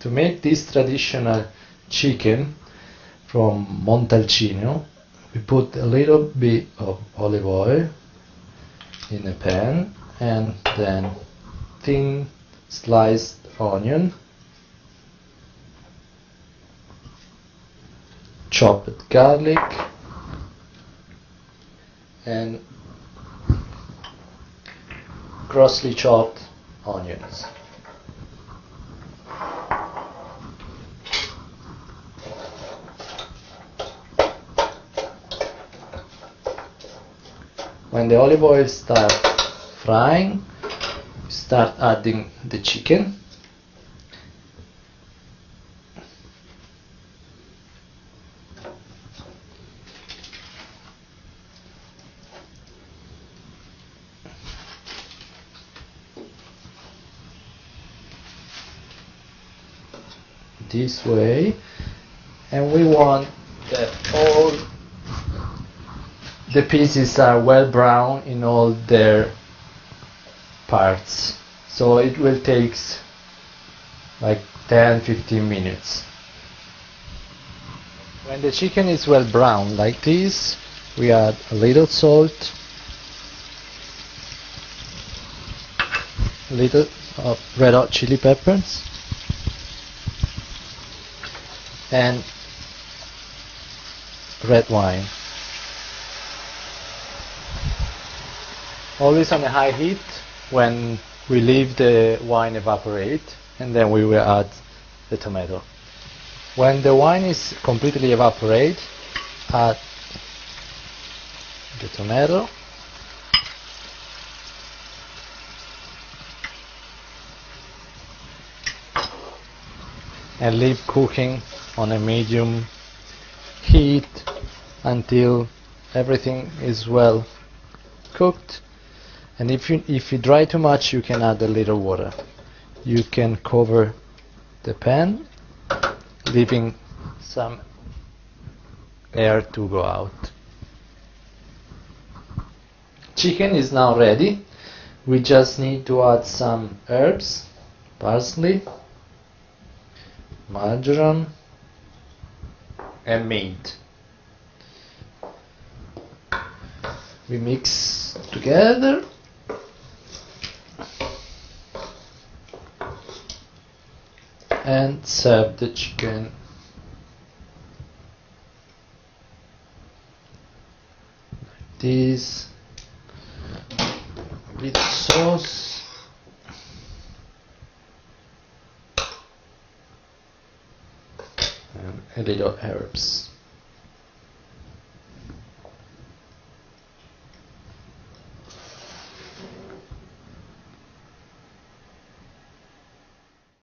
To make this traditional chicken from Montalcino, we put a little bit of olive oil in a pan, and then thin sliced onion, chopped garlic, and grossly chopped onions. When the olive oil starts frying, start adding the chicken. This way, and we want that all the pieces are well brown in all their parts, so it will take like 10-15 minutes. When the chicken is well brown like this, we add a little salt, a little of red hot chili peppers, and red wine. Always on a high heat when we leave the wine evaporate, and then we will add the tomato. When the wine is completely evaporated, add the tomato, and leave cooking on a medium heat until everything is well cooked. And if you dry too much, you can add a little water. You can cover the pan, leaving some air to go out. Chicken is now ready. We just need to add some herbs, parsley, marjoram, and mint. We mix together. And serve the chicken like this, with sauce, and a little herbs.